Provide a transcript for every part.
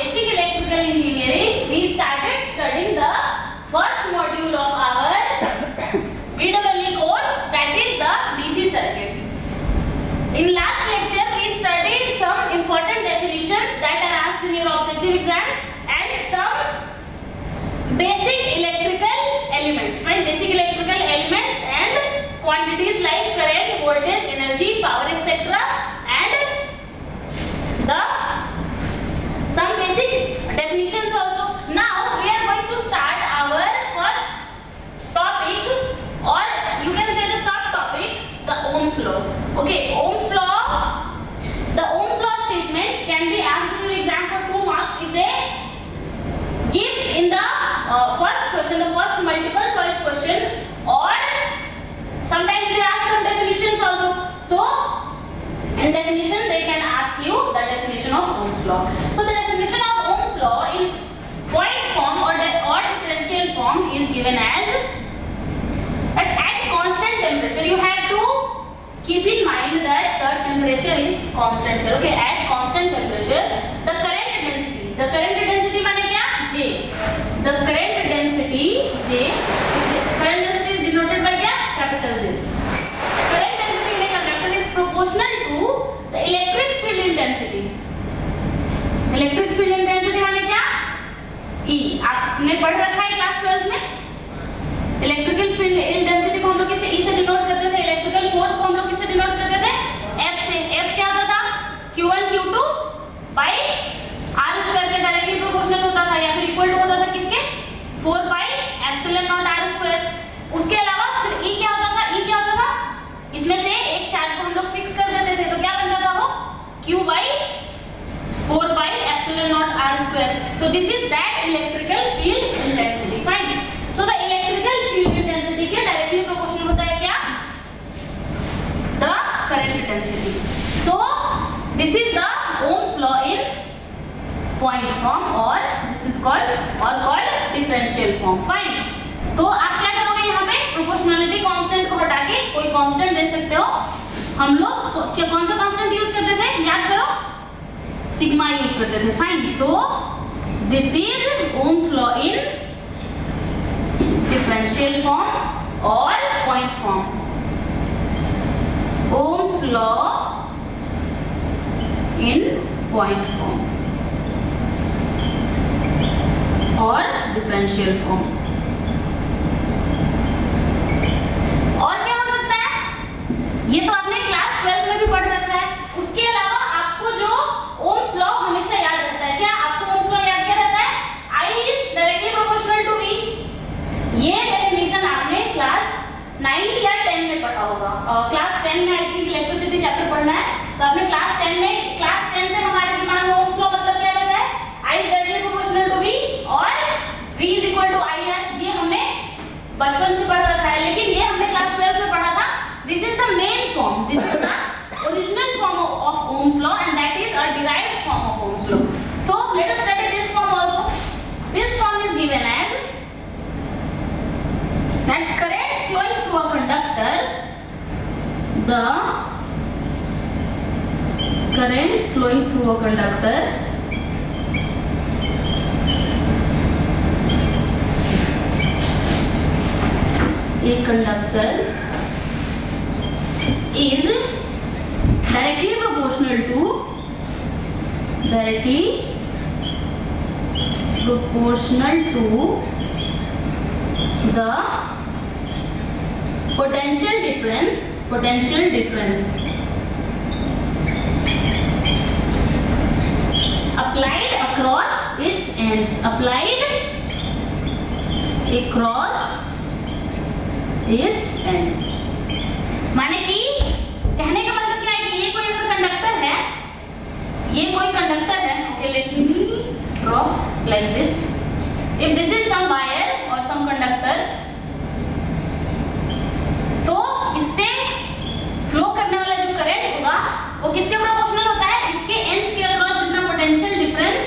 basic electrical engineering, we started studying the first module of our BEE course, that is the DC circuits. In last lecture we studied some important definitions that are asked in your objective exams and some basic electrical elements, right? Basic electrical elements and quantities like current, voltage, energy, power, etc. and the some basic definitions also. Now we are going to start our first topic, or you can say the subtopic, the Ohm's law. Okay, Ohm's law. The Ohm's law statement can be asked in your exam for 2 marks if they give in the first question, the first multiple choice question, or sometimes they ask some definitions also. So in definition they can ask you the definition of Ohm's law. So the definition of Ohm's law in point form or differential form is given as that at constant temperature, you have to keep in mind that the temperature is constant here. Okay, at constant temperature the current density माने क्या? J. The current density J, current density is denoted by क्या? Capital J. Current density in a conductor is proportional to the electric field intensity. Electric field intensity माने क्या? E. आपने पढ़ रखा है class 12 में? इलेक्ट्रिकल फील्ड इंटेंसिटी को हम लोग किससे? E से डिनोट करते थे. इलेक्ट्रिकल फोर्स को हम लोग किससे डिनोट करते थे? F से. F क्या होता था? Q1 Q2 by R square के डायरेक्टली प्रोपोर्शनल होता था या फिर इक्वल टू होता था किसके? 4 by epsilon naught R square. उसके अलावा फिर E क्या होता था? E क्या होता था? इसमें से एक चार्ज को हम लोग फिक्स कर देते थे तो क्या बनता था वो? Q by 4 by epsilon naught R square. तो this is that electrical field intensity. Fine. So the electrical field intensity के डायरेक्टली प्रोपोर्शनल होता है क्या? The current intensity. So this is the Ohm's law in point form, or this is called differential form. Fine. तो आप क्या करोगे यहाँ पे? प्रोपोर्शनलिटी कांस्टेंट को हटा के कोई कांस्टेंट दे सकते हो. हम लोग कौन सा कांस्टेंट यूज करते थे? याद करो, सिग्मा यूज करते थे. Fine. So this is Ohm's law in differential form or point form. Ohm's law in point form और डिफरेंशियल फॉर्म. और क्या हो सकता है? ये तो आपने क्लास 12 में भी पढ़ रखा है. उसके अलावा आपको जो Ohm's law हमेशा याद रहता है. क्या आपको Ohm's law याद क्या रहता है? I is directly proportional to V. ये डेफिनेशन आपने क्लास 9 या 10 में पढ़ा होगा. क्लास 10 में आई थिंक इलेक्ट्रिसिटी चैप्टर पढ़ना है तो आपने क्लास 10 से हमारे दिमाग में Ohm's law मतलब क्या रहता है? I is directly proportional to V और V is equal to IR. ये हमने बचपन से पढ़ रखा है, लेकिन ये हमने क्लास 12 में पढ़ा था. This is the main form. This is the original form of Ohm's law and that is a derived form of Ohm's law. So let us study this form also. This form is given as that current flowing through a conductor, the current flowing through a conductor is directly proportional to the potential difference applied across its ends. माने कि कहने का मतलब क्या है कि ये कोई अगर कंडक्टर है, okay, let me draw like this. If this is some wire or some conductor, तो इससे फ्लो करने वाला जो करंट होगा वो किसके प्रोपोर्शनल होता है? इसके एंड्स के अक्रॉस जितना पोटेंशियल डिफरेंस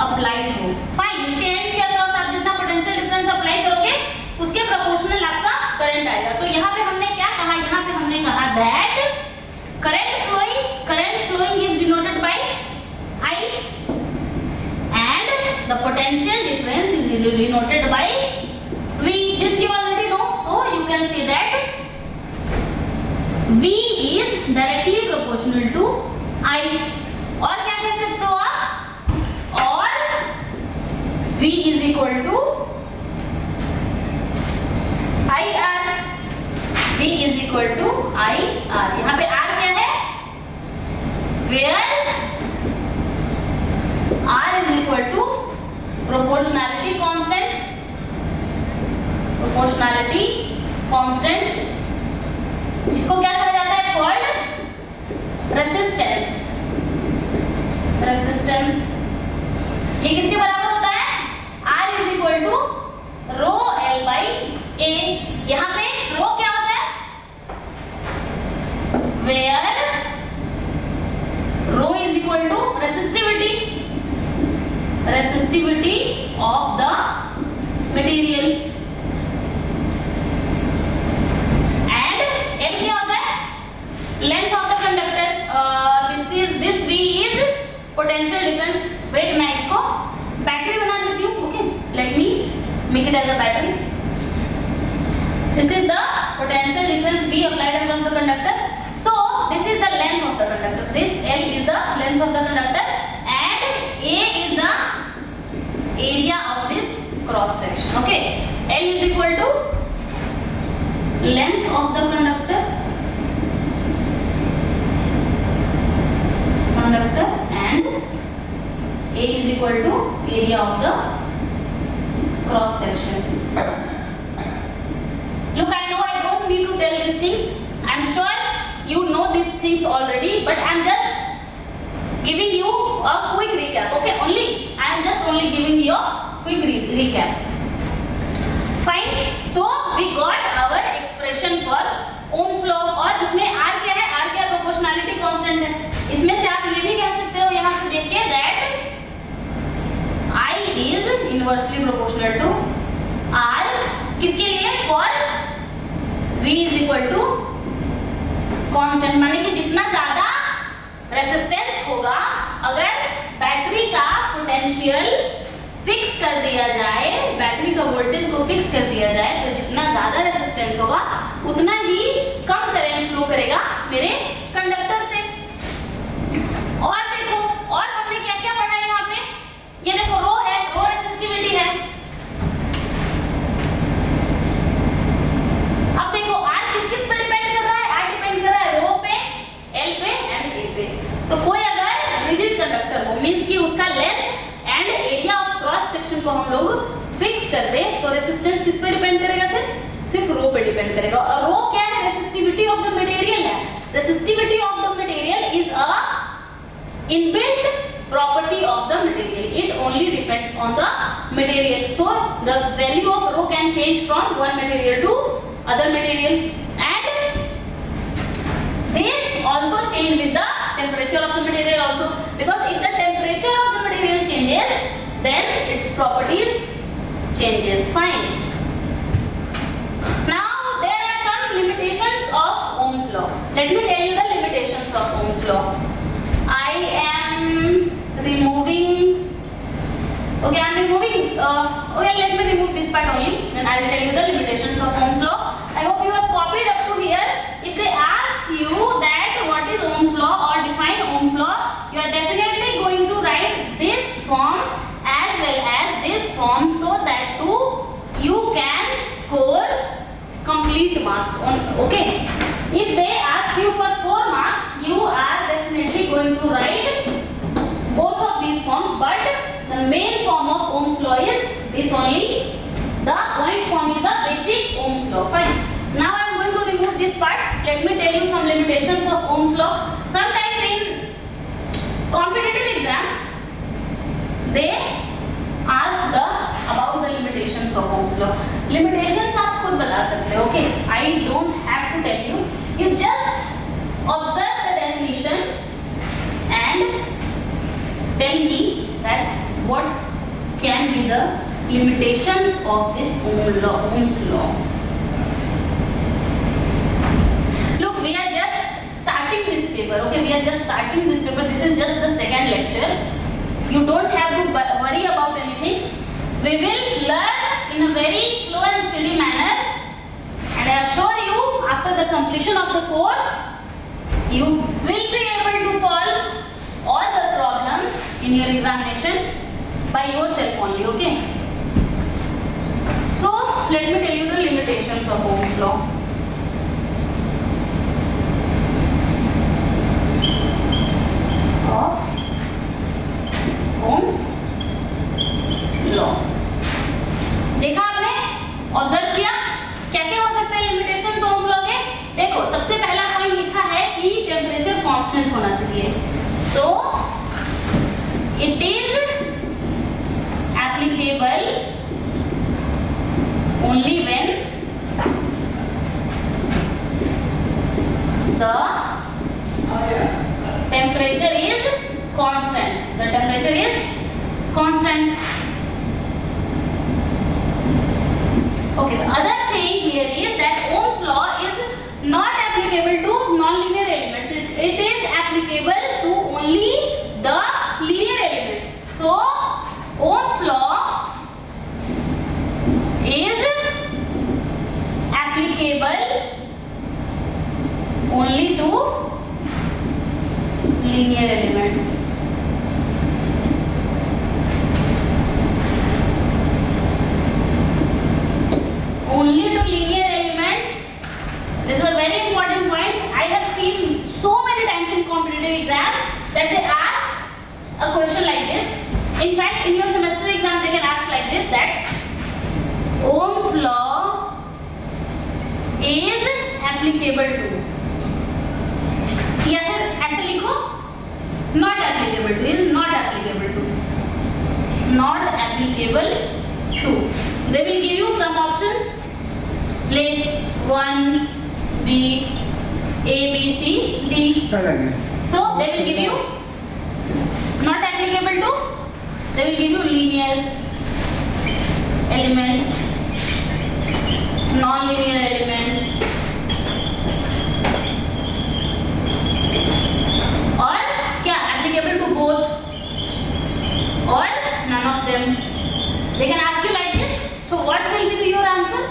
अप्लाइड हो. फाइन. इसके एंड्स के अक्रॉस आप जितना पोटेंशियल डिफरेंस अप्लाई करोगे उसके प्रोपोर्शनल आपका करंट आएगा. तो यहाँ पे हमने क्या कहा? यहाँ पे हमने कहा that current flowing is denoted by I denoted by V. This you already know, so you can say that V is directly proportional to I. और क्या कह सकते हो आप? और V is equal to IR. V is equal to IR. यहाँ पे R क्या है? Where R is equal to proportionality constant. Proportionality constant. इसको क्या कहा जाता है? Called resistance. Resistance. ये किसके बराबर होता है? R is equal to rho L by A. यहाँ पे rho क्या होता है? Where rho is equal to resistivity. Resistivity of the material. And L क्या होता है? Length of the conductor. This V is potential difference. Wait, मैं इसको बैटरी बना देती हूँ. Okay, let me make it as a battery. This is the potential difference V applied across the conductor. So this is the length of the conductor. This L is the length of the conductor, and A is the area of this cross section. Okay, L is equal to length of the conductor, and A is equal to area of the cross section. Look, I know I don't need to tell these things. I'm sure you know these things already, but I'm just giving you a quick recap. Okay, I'm just only giving you a quick recap. Fine. So we got our expression for Ohm's law, और इसमें R क्या है? R क्या proportionality constant है. इसमें से आप ये भी कह सकते हो यहाँ से देख के that I is inversely proportional to R. किसके लिए? For V is equal to constant. माने कि जितना ज्यादा रेसिस्टेंस होगा, अगर बैटरी का पोटेंशियल फिक्स कर दिया जाए, बैटरी का वोल्टेज को फिक्स कर दिया जाए, तो जितना ज्यादा रेसिस्टेंस होगा उतना ही कम करंट फ्लो करेगा मेरे कंडक्टर से. और देखो, और हमने क्या क्या पढ़ा है यहाँ पे? ये देखो रो है, रो रेसिस्टिविटी है. अब देखो R किस किस पे डिपेंड कर रहा है? R डिपेंड कर रहा है रो पे, L पे एंड A पे. तो कोई अगर रिजिड कंडक्टर हो, मींस कि उसका length and area of cross section को हम लोग फिक्स कर दें, तो रेजिस्टेंस किस पे डिपेंड करेगा? सिर्फ रो पे डिपेंड करेगा. और रो क्या है? रेसिस्टिविटी ऑफ द मटेरियल है. Resistivity of the material is a inbuilt property of the material. It only depends on the material. So the value of rho can change from one material to other material, and this also change with the temperature of the material also, because if the temperature of the material changes, then its properties changes. Fine. Now there are some limitations of Ohm's law. Let me tell you the limitations of Ohm's law. I am removing. Okay, I'm removing. Okay, let me remove this part only, and I will tell you the limitations of Ohm's law. I hope you have copied up to here. If they ask you that what is Ohm's law or define Ohm's law, you are definitely going to write this form as well as this form, so that too you can score complete marks on. Okay. If they ask you for 4 marks, you are definitely going to write both of these forms, but the main form of Ohm's law is this only. The point form is the basic Ohm's law. Fine. Now I am going to remove this part. Let me tell you some limitations of Ohm's law. Sometimes in competitive exams, they ask about the limitations of Ohm's law. Limitations आप खुद बता सकते हो. Okay, I don't have to tell you. You just observe the definition and tell me that what can be the limitations of this Ohm's law. Look, we are just starting this paper. Okay, we are just starting this paper. This is just the second lecture. You don't have to worry about anything. we will learn in a very slow and steady manner, and I assure you after the completion of the course you will be able to solve all the problems in your examination by yourself only. Okay, so let me tell you the limitations of Ohm's law. Of Ohm's law. देखा आपने, observe किया क्या क्या हो सकते हैं limitations Ohm's law के? देखो सबसे पहला पॉइंट लिखा है कि टेम्परेचर कांस्टेंट होना चाहिए, so it is applicable only when the temperature is constant. The temperature is constant. Okay, the other thing here is that Ohm's law is not applicable to non-linear elements. It is applicable to only the linear elements. So Ohm's law is applicable only to linear elements. Only to linear elements. This is a very important point. I have seen so many times in competitive exams that they ask a question like this. In fact, in your semester exam they can ask like this, that Ohm's law is applicable to, या फिर ऐसे लिखो not applicable to, is not applicable to, not applicable to. They will give you some options, like 1, B, A, B, C, D. So they will give you not applicable to, they will give you linear elements, non-linear elements, or क्या applicable to both, or none of them. They can ask you like this. So what will be your answer?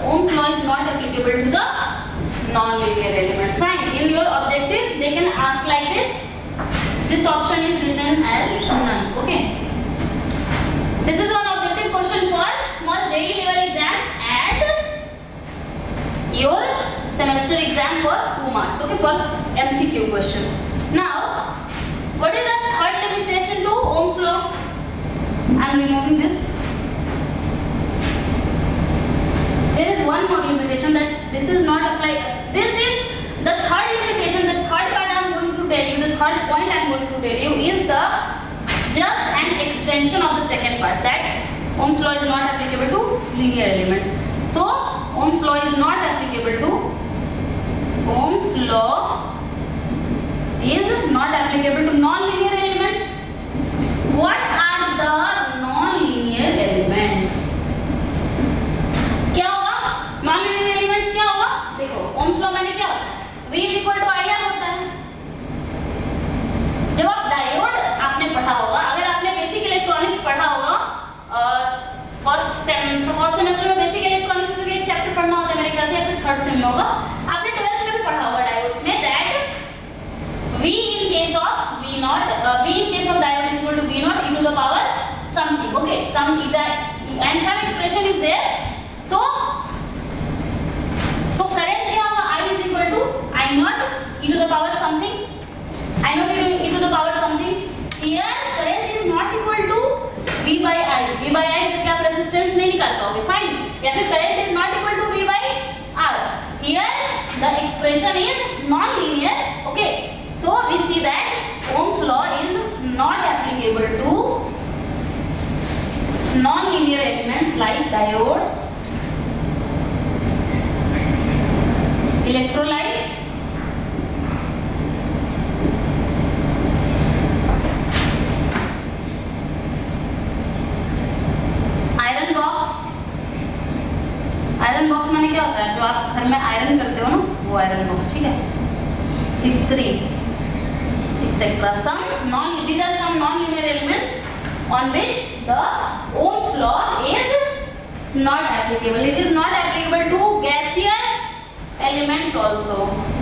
Ohm's law is not applicable to the non-linear elements. Fine. In your objective, they can ask like this. This option is written as none. Okay. This is one objective question for small JEE level exams and your semester exam for 2 marks. Okay, for MCQ questions. Now, what is the third limitation to Ohm's law? I am removing this. There is one more limitation, that this is not applied. This is the third limitation. The third part I am going to tell you. The third point I am going to tell you is the just an extension of the second part, that Ohm's law is not applicable to linear elements. So Ohm's law is not applicable to, Ohm's law is not applicable to non-linear elements. What are the non-linear elements? क्या होगा? Non-linear elements क्या होगा? देखो Ohm's law मैंने क्या होता है? V is equal to IR होता है. जब आप डायोड आपने पढ़ा होगा, अगर आपने बेसिक इलेक्ट्रॉनिक्स पढ़ा होगा, फर्स्ट सेमेस्टर में बेसिक इलेक्ट्रॉनिक्स का एक चैप्टर पढ़ना होता है मेरे ख्याल से, या फिर थर्ड सेम में होगा. आपने 12th में भी पढ़ा होगा डायोड्स में, that V in case of V naught, V in case of diode is equal to V naught into the power something. Okay, some eta and some expression is there. So current क्या होगा? I is equal to I naught into the power something. I naught into the power something. Here current is not equal to V by I. V by I करके आप resistance नहीं निकाल पाओगे. Fine. या फिर current is not equal to V by R. Here the expression is non-linear. Okay. So we see that Ohm's law is not applicable to non-linear elements like diodes, electrolytes, iron box. Iron box माने क्या होता है? जो आप घर में iron करते हो ना, वो आयरन बॉक्स. ठीक है. इस्त्री, etc. These are some non-linear elements on which the Ohm's law is not applicable. It is not applicable to gaseous elements also.